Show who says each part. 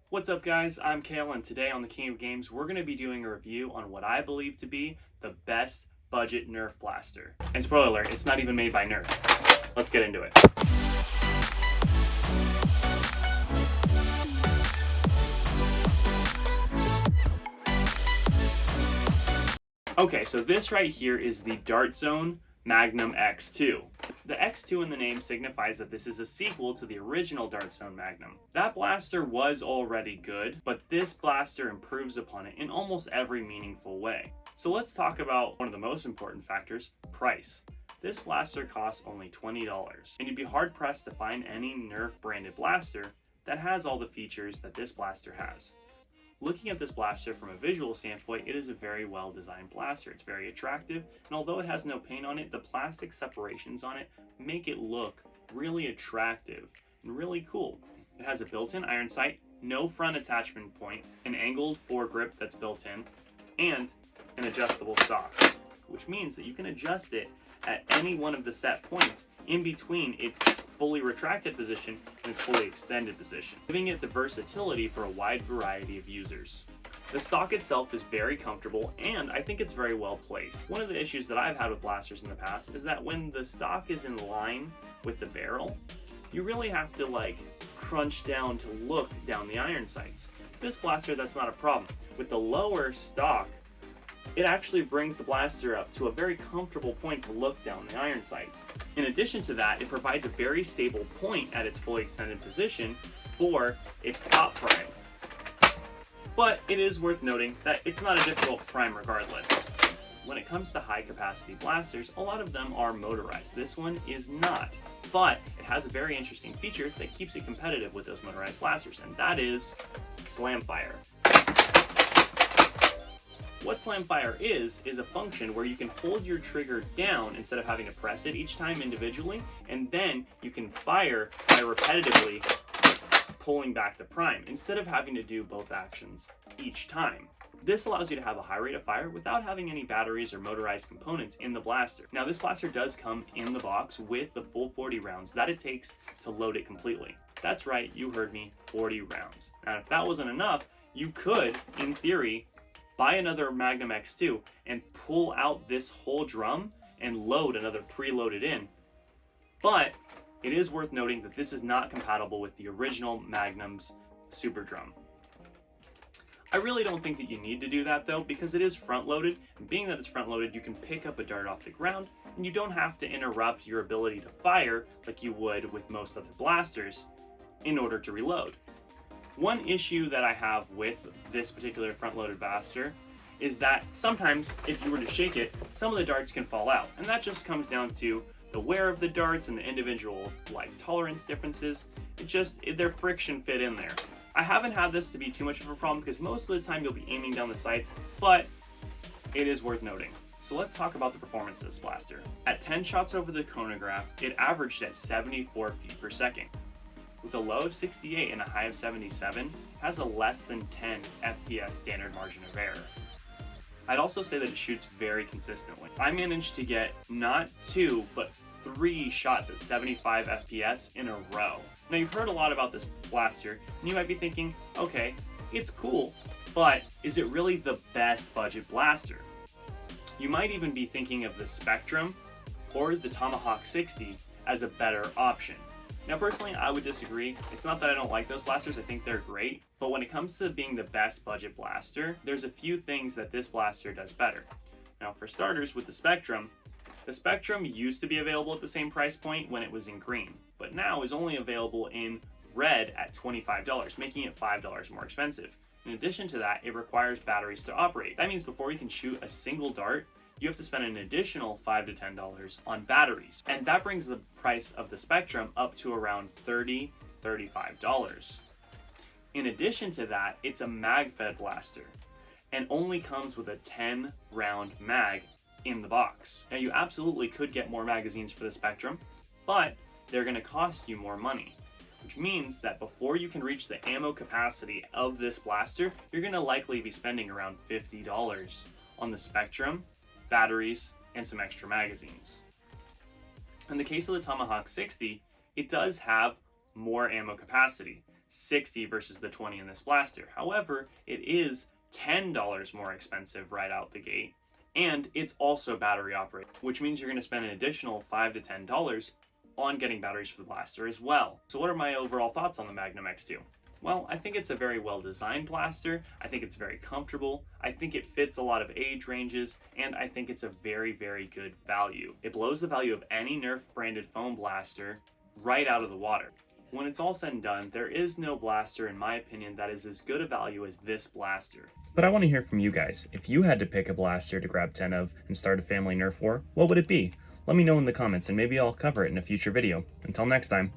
Speaker 1: What's up guys, I'm Kale and today on the King of Games we're going to be doing a review on what I believe to be the best budget Nerf blaster. And spoiler alert, it's not even made by Nerf. Let's get into it. Okay, so this right here is the Dart Zone Magnum X2. The X2 in the name signifies that this is a sequel to the original Dart Zone Magnum. That blaster was already good, but this blaster improves upon it in almost every meaningful way. So let's talk about one of the most important factors, price. This blaster costs only $20, and you'd be hard-pressed to find any Nerf branded blaster that has all the features that this blaster has. Looking at this blaster from a visual standpoint, it is a very well designed blaster. It's very attractive, and although it has no paint on it, the plastic separations on it make it look really attractive and really cool. It has a built-in iron sight, no front attachment point, an angled foregrip that's built in, and an adjustable stock, which means that you can adjust it at any one of the set points in between its fully retracted position and its fully extended position, giving it the versatility for a wide variety of users. The stock itself is very comfortable and I think it's very well placed. One of the issues that I've had with blasters in the past is that when the stock is in line with the barrel, you really have to crunch down to look down the iron sights. This blaster, that's not a problem. With the lower stock, it actually brings the blaster up to a very comfortable point to look down the iron sights. In addition to that, it provides a very stable point at its fully extended position for its top prime. But it is worth noting that it's not a difficult prime regardless. When it comes to high capacity blasters, a lot of them are motorized. This one is not, but it has a very interesting feature that keeps it competitive with those motorized blasters, and that is Slamfire. What Slamfire is a function where you can hold your trigger down instead of having to press it each time individually, and then you can fire by repetitively pulling back the prime instead of having to do both actions each time. This allows you to have a high rate of fire without having any batteries or motorized components in the blaster. Now this blaster does come in the box with the full 40 rounds that it takes to load it completely. That's right, you heard me, 40 rounds. Now if that wasn't enough, you could, in theory, buy another Magnum X2 and pull out this whole drum and load another preloaded in. But it is worth noting that this is not compatible with the original Magnum's Super Drum. I really don't think that you need to do that though, because it is front loaded, and being that it's front loaded, you can pick up a dart off the ground and you don't have to interrupt your ability to fire like you would with most other blasters in order to reload. One issue that I have with this particular front-loaded blaster is that sometimes, if you were to shake it, some of the darts can fall out. And that just comes down to the wear of the darts and the individual tolerance differences. Their friction fit in there. I haven't had this to be too much of a problem because most of the time you'll be aiming down the sights, but it is worth noting. So let's talk about the performance of this blaster. At 10 shots over the chronograph, it averaged at 74 feet per second. With a low of 68 and a high of 77, has a less than 10 FPS standard margin of error. I'd also say that it shoots very consistently. I managed to get not 2, but 3 shots at 75 FPS in a row. Now you've heard a lot about this blaster, and you might be thinking, okay, it's cool, but is it really the best budget blaster? You might even be thinking of the Spectrum or the Tomahawk 60 as a better option. Now personally, I would disagree. It's not that I don't like those blasters, I think they're great, but when it comes to being the best budget blaster, there's a few things that this blaster does better. Now for starters, with the Spectrum used to be available at the same price point when it was in green, but now is only available in red at $25, making it $5 more expensive. In addition to that, it requires batteries to operate. That means before you can shoot a single dart, you have to spend an additional $5 to $10 on batteries. And that brings the price of the Spectrum up to around $30, $35. In addition to that, it's a mag-fed blaster and only comes with a 10-round mag in the box. Now you absolutely could get more magazines for the Spectrum, but they're gonna cost you more money, which means that before you can reach the ammo capacity of this blaster, you're gonna likely be spending around $50 on the Spectrum, batteries, and some extra magazines. In the case of the Tomahawk 60, it does have more ammo capacity. $60 versus the $20 in this blaster. However, it is $10 more expensive right out the gate, and it's also battery operated, which means you're going to spend an additional $5 to $10 on getting batteries for the blaster as well. So what are my overall thoughts on the Magnum X2? Well, I think it's a very well designed blaster. I think it's very comfortable. I think it fits a lot of age ranges, and I think it's a very, very good value. It blows the value of any Nerf branded foam blaster right out of the water. When it's all said and done, there is no blaster, in my opinion, that is as good a value as this blaster.
Speaker 2: But I want to hear from you guys. If you had to pick a blaster to grab 10 of and start a family Nerf war, what would it be? Let me know in the comments and maybe I'll cover it in a future video. Until next time.